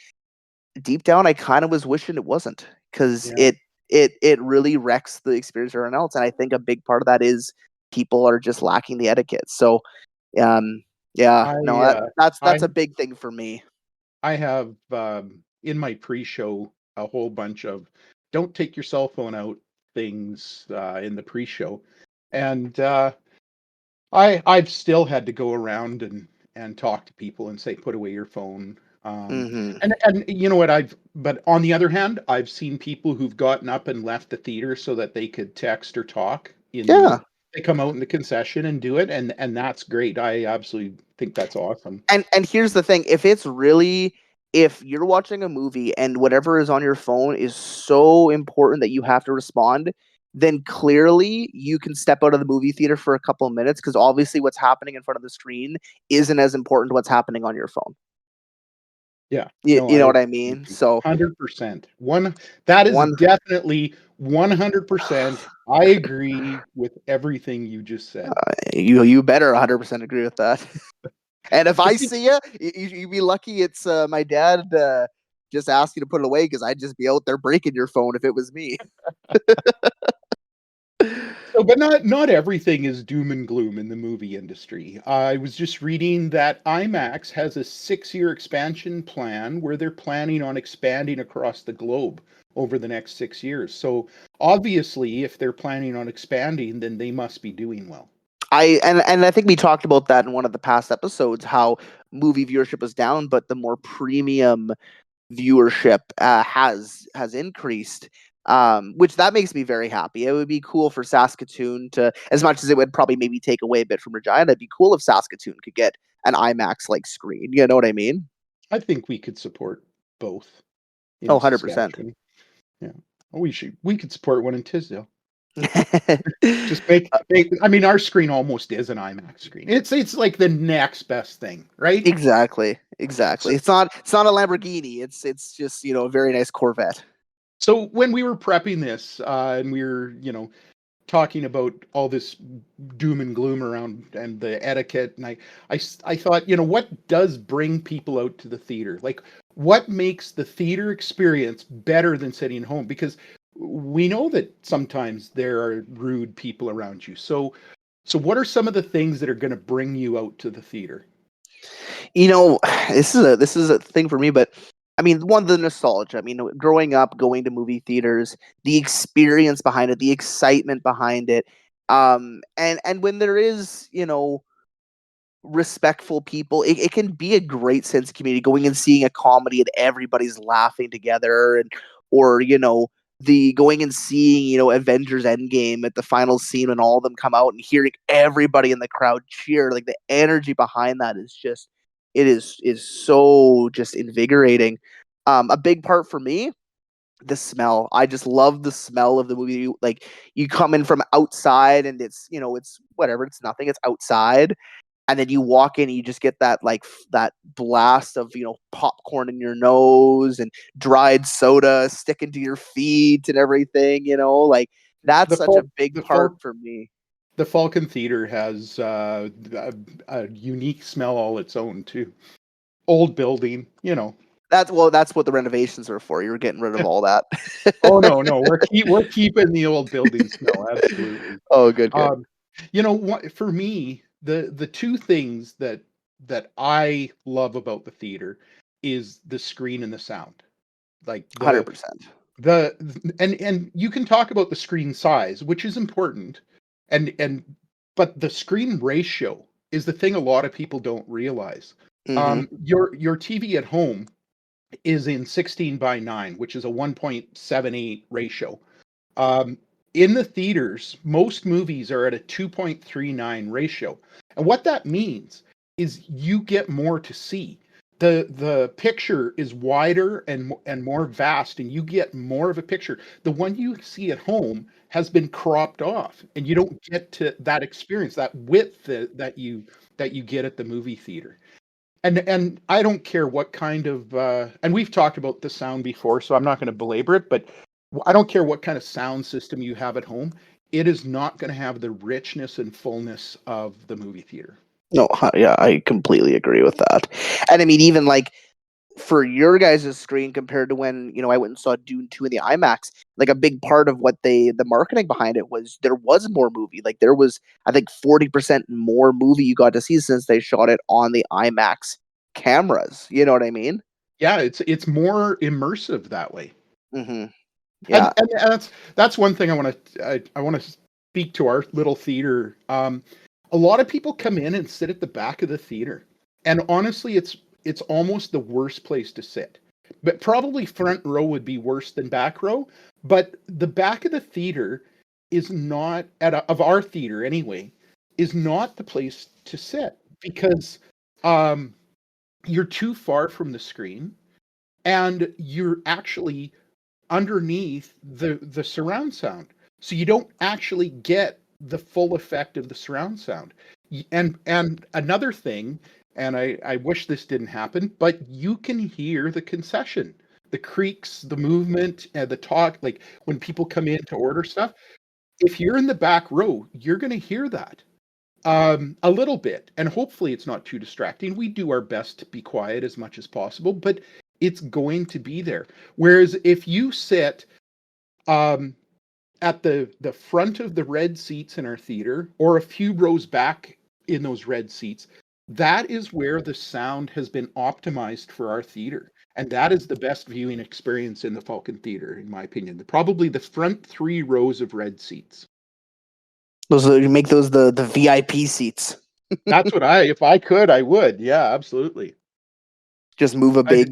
Deep down, I kind of was wishing it wasn't, because Yeah. it really wrecks the experience for everyone else. And I think a big part of that is people are just lacking the etiquette. So, yeah, no, I. that's I. a big thing for me. I have in my pre-show a whole bunch of don't take your cell phone out things in the pre-show, and I've still had to go around and talk to people and say put away your phone. Hmm. And you know what, but on the other hand, I've seen people who've gotten up and left the theater so that they could text or talk Yeah, they come out in the concession and do it, and that's great. I absolutely think that's awesome. and here's the thing: if you're watching a movie and whatever is on your phone is so important that you have to respond, then clearly you can step out of the movie theater for a couple of minutes, because obviously what's happening in front of the screen isn't as important to what's happening on your phone. Yeah, You, no, you know I what I mean? agree. So 100%. That is one, definitely 100%. I agree with everything you just said. you better 100% agree with that. And if I see you be lucky it's my dad just asked you to put it away, because I'd just be out there breaking your phone if it was me. So, but not everything is doom and gloom in the movie industry. I was just reading that IMAX has a 6-year expansion plan where they're planning on expanding across the globe over the next 6 years. So obviously, if they're planning on expanding, then they must be doing well. And I think we talked about that in one of the past episodes, how movie viewership was down, but the more premium viewership has increased, which that makes me very happy. It would be cool for Saskatoon to, as much as it would probably maybe take away a bit from Regina, it'd be cool if Saskatoon could get an IMAX like screen. You know what I mean? I think we could support both Oh, in 100%. Saskatchewan. Yeah, we could support one in Tisdale. Just make. I mean, our screen almost is an IMAX screen. It's like the next best thing, right? Exactly. So, It's not a Lamborghini. It's just, a very nice Corvette. so when we were prepping this, and we were, talking about all this doom and gloom around and the etiquette, and I thought, what does bring people out to the theater? Like, what makes the theater experience better than sitting home? Because we know that sometimes there are rude people around you. So what are some of the things that are going to bring you out to the theater? This is a thing for me, but I mean, one, the nostalgia. I mean, growing up, going to movie theaters, the experience behind it, the excitement behind it, and when there is, respectful people, it can be a great sense of community. Going and seeing a comedy and everybody's laughing together, or the going and seeing Avengers Endgame at the final scene when all of them come out and hearing everybody in the crowd cheer, like the energy behind that is just is so just invigorating. A big part for me, the smell. I just love the smell of the movie. Like, you come in from outside and it's whatever, it's nothing, it's outside, and then you walk in and you just get that that blast of popcorn in your nose and dried soda sticking to your feet and everything. Like, that's The such a Fal- big the part Fal- for me. the Falkon Theatre has a unique smell all its own too. Old building. That's what the renovations are for. You're getting rid of all that. Oh no, we're keeping the old building smell, absolutely. Oh, good. Um, what for me, the two things that I love about the theater is the screen and the sound. Like 100%. and you can talk about the screen size, which is important, and but the screen ratio is the thing a lot of people don't realize. Hmm. Your TV at home is in 16:9, which is a 1.78 ratio. Um, in the theaters, most movies are at a 2.39 ratio. And what that means is you get more to see. The picture is wider and more vast, and you get more of a picture. The one you see at home has been cropped off, and you don't get to that experience, that width that you get at the movie theater. And I don't care what kind of and we've talked about the sound before, so I'm not going to belabor it, but I don't care what kind of sound system you have at home. It is not going to have the richness and fullness of the movie theater. No, yeah, I completely agree with that. And I mean, even like for your guys' screen compared to when I went and saw Dune 2 in the IMAX, like a big part of what the marketing behind it was there was more movie. Like, there was, I think, 40% more movie you got to see since they shot it on the IMAX cameras. You know what I mean? Yeah, it's more immersive that way. Hmm. And Yeah. and that's one thing I want to speak to our little theater. A lot of people come in and sit at the back of the theater, and honestly, it's almost the worst place to sit. But probably front row would be worse than back row. But the back of the theater is not of our theater anyway, is not the place to sit because um, you're too far from the screen, and you're actually underneath the surround sound, so you don't actually get the full effect of the surround sound. And another thing, and I wish this didn't happen, but you can hear the concession, the creaks, the movement, and the talk, like when people come in to order stuff. If you're in the back row, you're going to hear that a little bit, and hopefully it's not too distracting. We do our best to be quiet as much as possible, but it's going to be there. Whereas if you sit um at the front of the red seats in our theater, or a few rows back in those red seats, that is where the sound has been optimized for our theater. And that is the best viewing experience in the Falkon Theater, in my opinion. Probably the front 3 rows of red seats. You make those the VIP seats. That's what if I could, I would. Yeah, absolutely. Just move a I,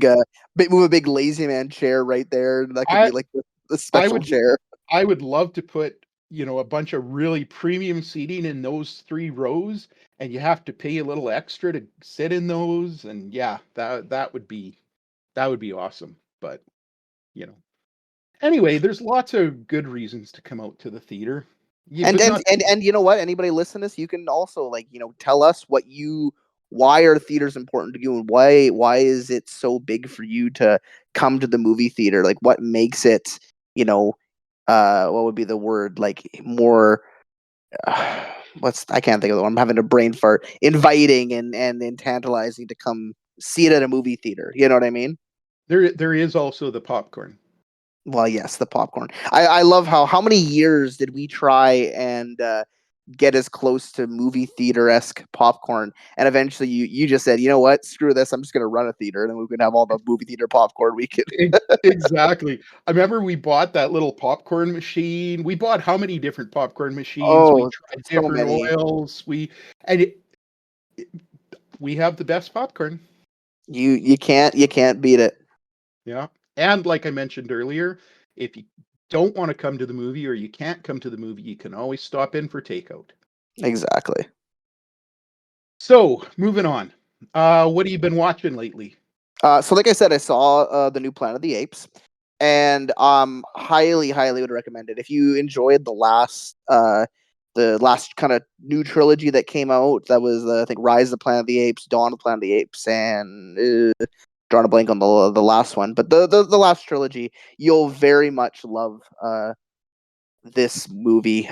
big lazy man chair right there. That could I, be like the I special would, chair. I would love to put, a bunch of really premium seating in those 3 rows, and you have to pay a little extra to sit in those. And yeah, that would be awesome. But you know, anyway, there's lots of good reasons to come out to the theater. Yeah, And but and not and and you know what? Anybody listen to this, you can also tell us why are theaters important to you, and why is it so big for you to come to the movie theater? Like, what makes it, what would be the word, like, more I can't think of the one. I'm having a brain fart. Inviting and tantalizing to come see it at a movie theater. You know what I mean? there is also the popcorn. Well, yes, the popcorn. I love how many years did we try and get as close to movie theater-esque popcorn, and eventually you just said, you know what, screw this, I'm just gonna run a theater, and then we can have all the movie theater popcorn we could. Exactly. I remember we bought that little popcorn machine. We bought how many different popcorn machines? We Oh, tried so different many. oils. And we have the best popcorn. You can't beat it. Yeah. And like I mentioned earlier, if you don't want to come to the movie or you can't come to the movie, you can always stop in for takeout. Exactly. So, moving on. What have you been watching lately? So like I said, I saw the new Planet of the Apes, and highly, highly would recommend it. If you enjoyed the last kind of new trilogy that came out, that was I think Rise of the Planet of the Apes, Dawn of the Planet of the Apes, and drawing a blank on the last one, but the last trilogy, you'll very much love this movie.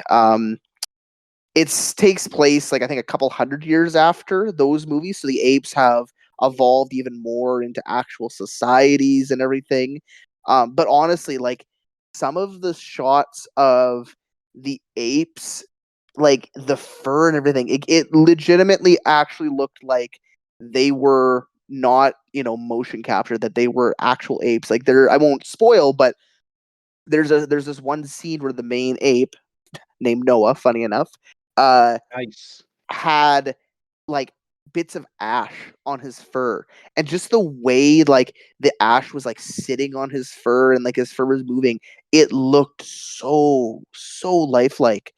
It takes place like I think a couple hundred years after those movies, so the apes have evolved even more into actual societies and everything. But honestly, like some of the shots of the apes, like the fur and everything, it legitimately actually looked like they were not motion captured, that they were actual apes. Like I won't spoil, but there's this one scene where the main ape, named Noah, funny enough, uh Nice. had like bits of ash on his fur, and just the way like the ash was like sitting on his fur and like his fur was moving, it looked so lifelike.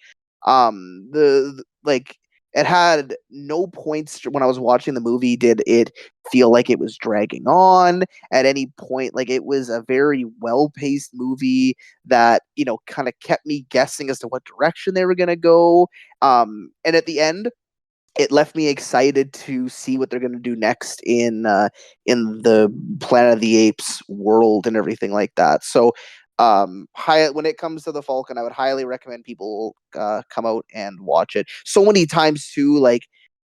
Like it had no points when I was watching the movie did it feel like it was dragging on at any point. Like it was a very well-paced movie that kind of kept me guessing as to what direction they were going to go. And at the end, it left me excited to see what they're going to do next in the Planet of the Apes world and everything like that. So, when it comes to the Falcon, I would highly recommend people come out and watch it. So many times too, like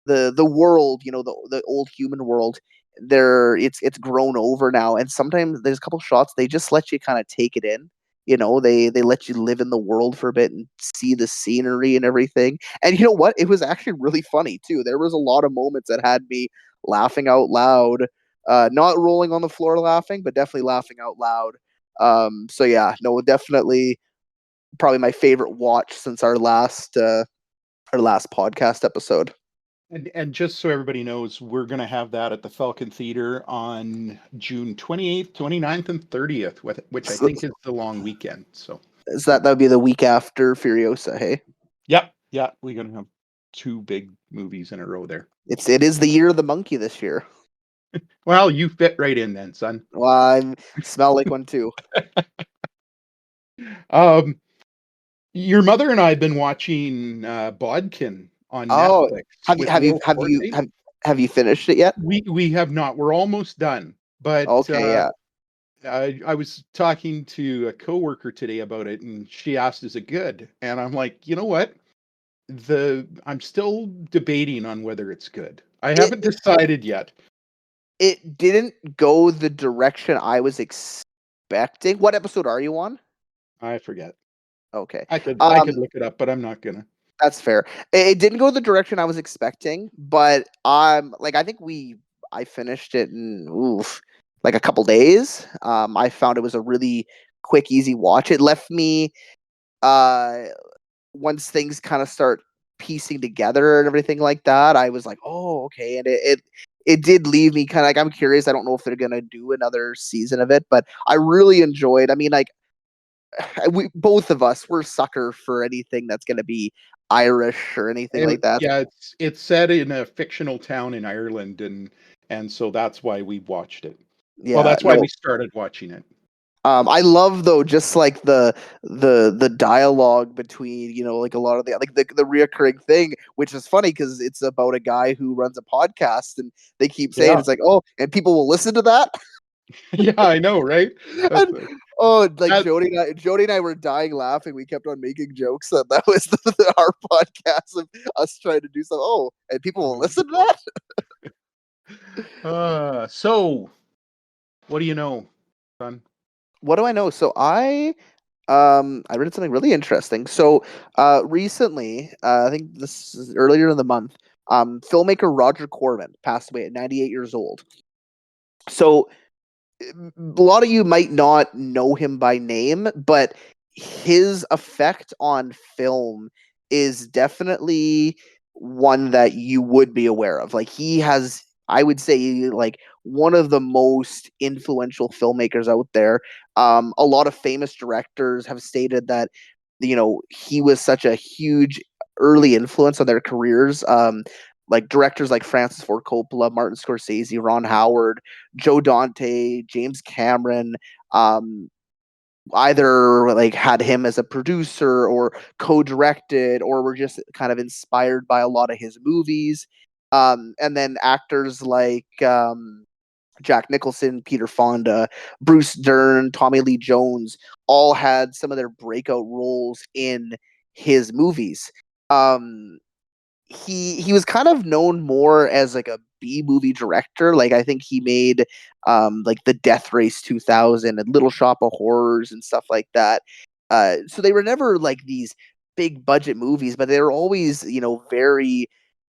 the world, the old human world, it's grown over now, and sometimes there's a couple shots they just let you kind of take it in. They let you live in the world for a bit and see the scenery and everything. And you know what? It was actually really funny too. There was a lot of moments that had me laughing out loud, not rolling on the floor laughing, but definitely laughing out loud. So yeah, no, definitely probably my favorite watch since our last podcast episode. And just so everybody knows, we're going to have that at the Falcon Theater on June 28th, 29th, and 30th, which I So, think is the long weekend. So, is that would be the week after Furiosa? Hey, yep, yeah, we're going to have 2 big movies in a row there. it is the year of the monkey this year. Well, you fit right in then, son. Well, I smell like one too. Um, your mother and I have been watching Bodkin on Oh, Netflix have you with have you Will have you Forte. have you finished it yet? We have not. We're almost done. But Okay, yeah. I was talking to a coworker today about it, and she asked, "Is it good?" And I'm like, you know what? I'm still debating on whether it's good. I It haven't decided yet. it didn't go the direction I was expecting. What episode are you on? I forget. Okay. I could look it up, but I'm not gonna. That's fair. It didn't go the direction I was expecting, but I think I finished it in like a couple days. I found it was a really quick, easy watch. It left me uh once things kind of start piecing together and everything like that, I was like, oh, okay. And it did leave me kind of like, I'm curious. I don't know if they're gonna do another season of it, but I really enjoyed. I mean, like we both of us, we're sucker for anything that's gonna be Irish or anything like that. Yeah, it's set in a fictional town in Ireland, and so that's why we watched it. Well, Yeah, that's why we no. started watching it. I love though just like the dialogue between like a lot of the reoccurring thing, which is funny because it's about a guy who runs a podcast and they keep saying Yeah, it's like, oh, and people will listen to that. yeah, I know, right? That's And like that, Jody and I were dying laughing. We kept on making jokes that was our podcast of us trying to do something. Oh, and people will listen to that. so what do you know, son? What do I know? So I read something really interesting. So recently, I think this is earlier in the month, filmmaker Roger Corman passed away at 98 years old. So a lot of you might not know him by name, but his effect on film is definitely one that you would be aware of. Like he has, I would say, like one of the most influential filmmakers out there. A lot of famous directors have stated that he was such a huge early influence on their careers. Like directors like Francis Ford Coppola, Martin Scorsese, Ron Howard, Joe Dante, James Cameron, either like had him as a producer or co-directed or were just kind of inspired by a lot of his movies. And then actors like Jack Nicholson, Peter Fonda, Bruce Dern, Tommy Lee Jones all had some of their breakout roles in his movies. Um, he was kind of known more as like a B movie director. Like I think he made like the Death Race 2000 and Little Shop of Horrors and stuff like that. So they were never like these big budget movies, but they were always very.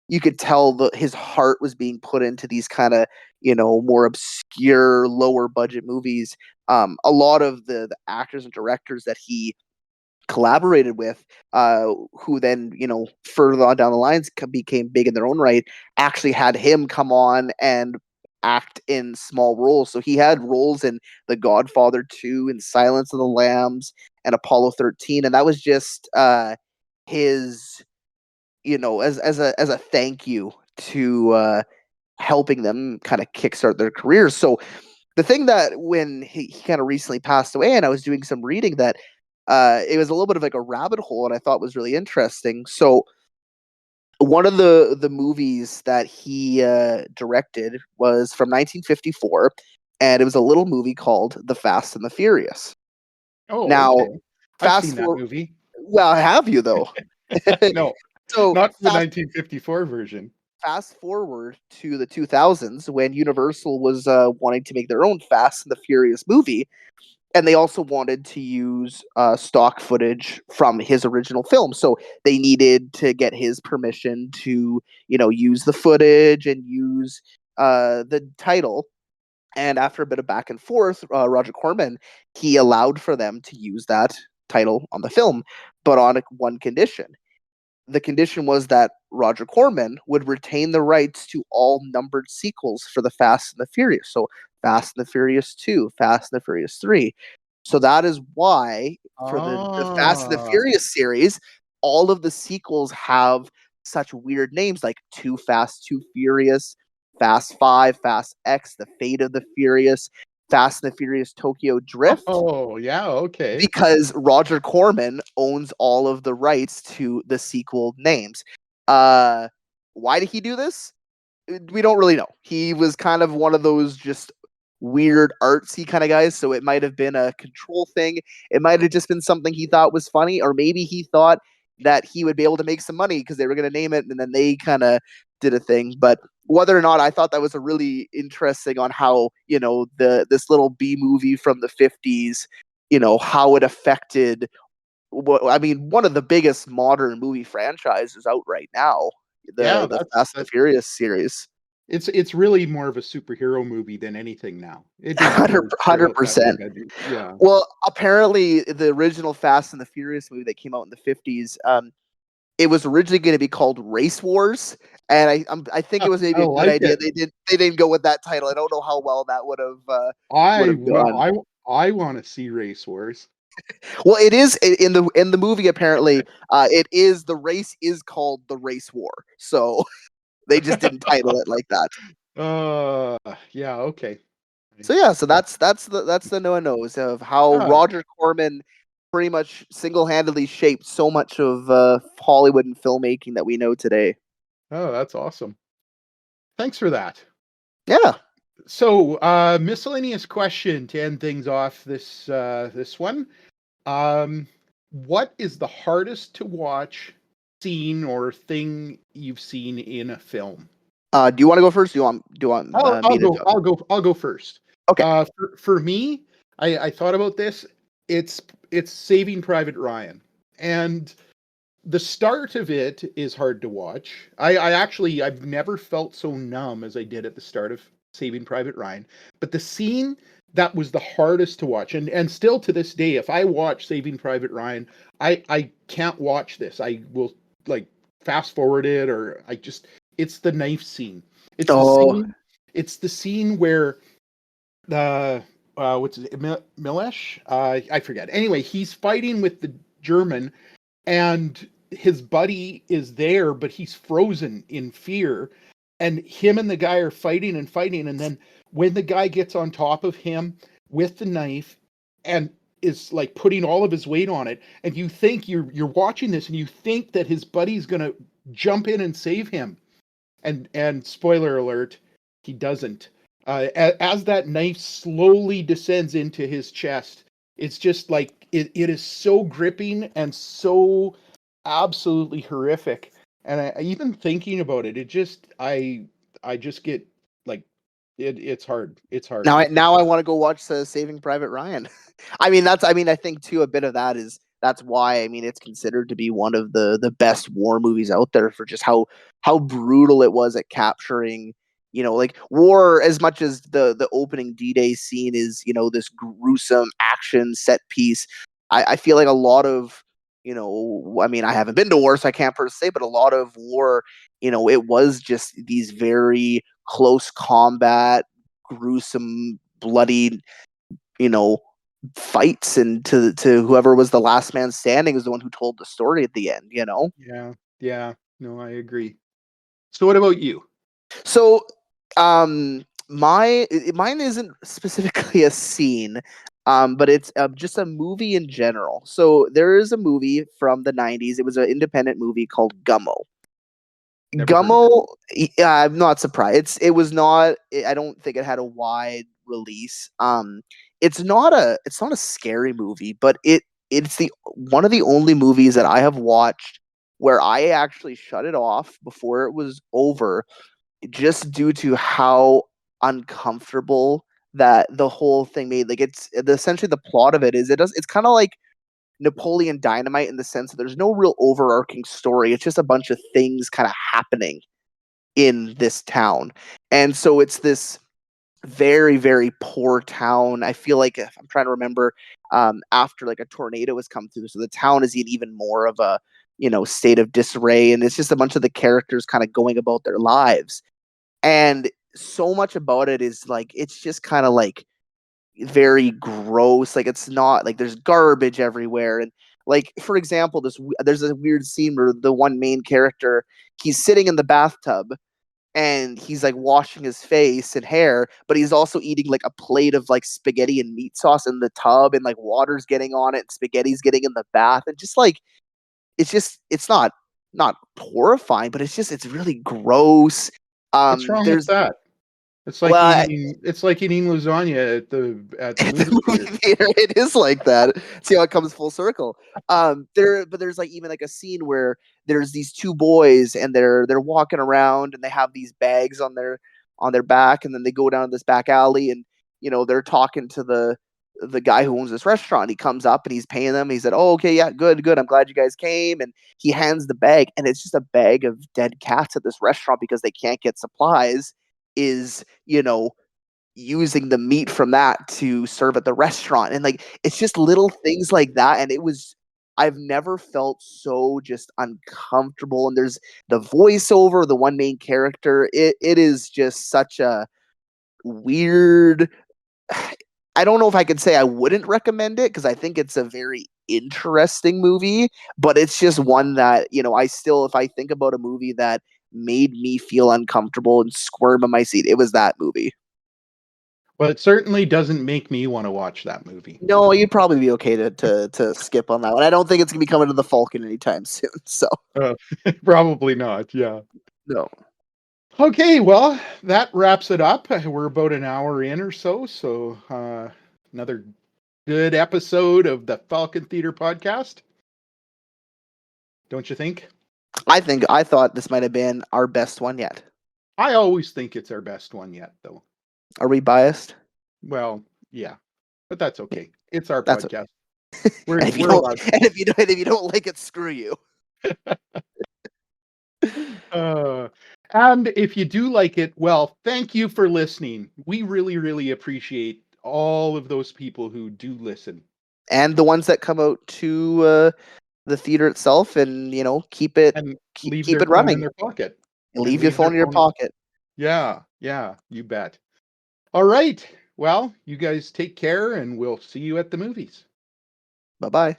You could tell his heart was being put into these kind of more obscure, lower budget movies. A lot of the actors and directors that he collaborated with, who then further on down the lines became big in their own right, actually had him come on and act in small roles. So he had roles in The Godfather 2 and Silence of the Lambs and Apollo 13, and that was just his as a thank you to helping them kind of kickstart their careers. So the thing that when he kind of recently passed away, and I was doing some reading that it was a little bit of like a rabbit hole, and I thought was really interesting. So one of the movies that he directed was from 1954, and it was a little movie called The Fast and the Furious. Oh, Now, okay. I've fast seen that forward. movie. Well, have you though? No, So not the 1954 version. fast forward to the 2000s when Universal was wanting to make their own Fast and the Furious movie, and they also wanted to use stock footage from his original film. So they needed to get his permission to, use the footage and use the title. And after a bit of back and forth, Roger Corman, he allowed for them to use that title on the film, but on one condition. The condition was that Roger Corman would retain the rights to all numbered sequels for the Fast and the Furious. So Fast and the Furious 2, Fast and the Furious 3. So that is why for the Fast and the Ah, Furious series, all of the sequels have such weird names like Too Fast, Too Furious, Fast 5, Fast X, The Fate of the Furious, Fast and the Furious Tokyo Drift, oh, yeah, okay. because Roger Corman owns all of the rights to the sequel names. Why did he do this? We don't really know. He was kind of one of those just weird artsy kind of guys, so it might have been a control thing. It might have just been something he thought was funny, or maybe he thought that he would be able to make some money because they were going to name it, and then they kind of did a thing. But whether or not, I thought that was a really interesting on how this little B movie from the 50s, how it affected I mean, one of the biggest modern movie franchises out right now, Yeah, the Fast and the Furious series. it's really more of a superhero movie than anything now. It didn't really start out that way. 100%. Yeah. Well, apparently, the original Fast and the Furious movie that came out in the 50s, it was originally going to be called Race Wars, and I think it was I maybe a good like idea it. they didn't go with that title. I don't know how well that would I have well, gone. I want to see Race Wars. Well, it is in the movie. Apparently, it is the race is called the Race War, so they just didn't title it like that. Yeah, okay. So yeah, so that's the no knows of how Ah, Roger Corman pretty much single handedly shaped so much of Hollywood and filmmaking that we know today. oh, that's awesome. Thanks for that. Yeah. So, miscellaneous question to end things off this one. Um, what is the hardest to watch scene or thing you've seen in a film? Do you want to go first? Do you want I'll me to go. jump? I'll go first. Okay. For me, I thought about this. It's Saving Private Ryan, and the start of it is hard to watch. I actually I've never felt so numb as I did at the start of Saving Private Ryan. But the scene that was the hardest to watch, and still to this day, if I watch Saving Private Ryan, I can't watch this. I will like fast forward it, or I just it's the knife scene. It's the Oh, scene. It's the scene where the what's it, Milesh? I forget. Anyway, he's fighting with the German, and his buddy is there, but he's frozen in fear. And him and the guy are fighting and fighting. And then when the guy gets on top of him with the knife and is like putting all of his weight on it, and you think you're watching this and you think that his buddy's gonna jump in and save him. And spoiler alert, he doesn't. As that knife slowly descends into his chest, it's just like it is so gripping and so absolutely horrific. And even thinking about it, I just get like it's hard. It's hard. now I want to go watch Saving Private Ryan. I mean I think too a bit of that is that's why I mean it's considered to be one of the best war movies out there for just how brutal it was at capturing like war as much as the opening D-Day scene is this gruesome action set piece. I feel like a lot of I mean I haven't been to war so I can't per se, but a lot of war it was just these very close combat gruesome, bloody, you know, fights, and to whoever was the last man standing is the one who told the story at the end. Yeah. Yeah. No, I agree. So what about you? So, mine isn't specifically a scene, but it's just a movie in general. So there is a movie from the '90s. It was an independent movie called Gummo. Never heard of it. Gummo, I'm not surprised. It was not. I don't think it had a wide release. It's not a scary movie, but it's the one of the only movies that I have watched where I actually shut it off before it was over, just due to how uncomfortable that the whole thing made. Like essentially the plot of it is it's kind of like Napoleon Dynamite in the sense that there's no real overarching story. It's just a bunch of things kind of happening in this town. And so it's this very, very poor town. I feel like if I'm trying to remember, after like a tornado has come through. So the town is in even more of a, state of disarray. And it's just a bunch of the characters kind of going about their lives. And so much about it is like, it's just kind of like very gross. Like it's not like there's garbage everywhere. And like, for example, there's a weird scene where the one main character, he's sitting in the bathtub and he's like washing his face and hair, but he's also eating like a plate of like spaghetti and meat sauce in the tub, and like water's getting on it and spaghetti's getting in the bath, and just like it's not horrifying, but it's really gross. What's wrong with There's that? well It's like eating lasagna at the at the movie movie theater. theater. It is like that. See how it comes full circle. But there's like even like a scene where there's these two boys and they're walking around and they have these bags on their back, and then they go down this back alley and they're talking to the guy who owns this restaurant. He comes up and he's paying them. He said, "Oh, okay, yeah, good, good. I'm glad you guys came." And he hands the bag, and it's just a bag of dead cats at this restaurant because they can't get supplies. Is using the meat from that to serve at the restaurant, and like it's just little things like that. And I've never felt so just uncomfortable. And there's the voiceover, the one main character. It is just such a weird. I don't know if I could say I wouldn't recommend it because I think it's a very interesting movie, but it's just one that, I still, if I think about a movie that made me feel uncomfortable and squirm in my seat, it was that movie. Well, it certainly doesn't make me want to watch that movie. No, you'd probably be okay to skip on that one. I don't think it's gonna be coming to the Falcon anytime soon. So Probably not. Yeah. no. Okay, well, that wraps it up. We're about an hour in or so. So another good episode of the Falkon Theatre Podcast. Don't you think? I thought this might have been our best one yet. I always think it's our best one yet, though. Are we biased? Well, yeah, but that's okay. It's our That's podcast. Okay. We're and if you allowed. if you don't like it, screw you. And if you do like it, well, thank you for listening. We really, really appreciate all of those people who do listen. And the ones that come out to the theater itself, and keep it And keep their it phone running. in their pocket. Leave your phone in your pocket. Yeah, you bet. All right. Well, you guys take care, and we'll see you at the movies. Bye-bye.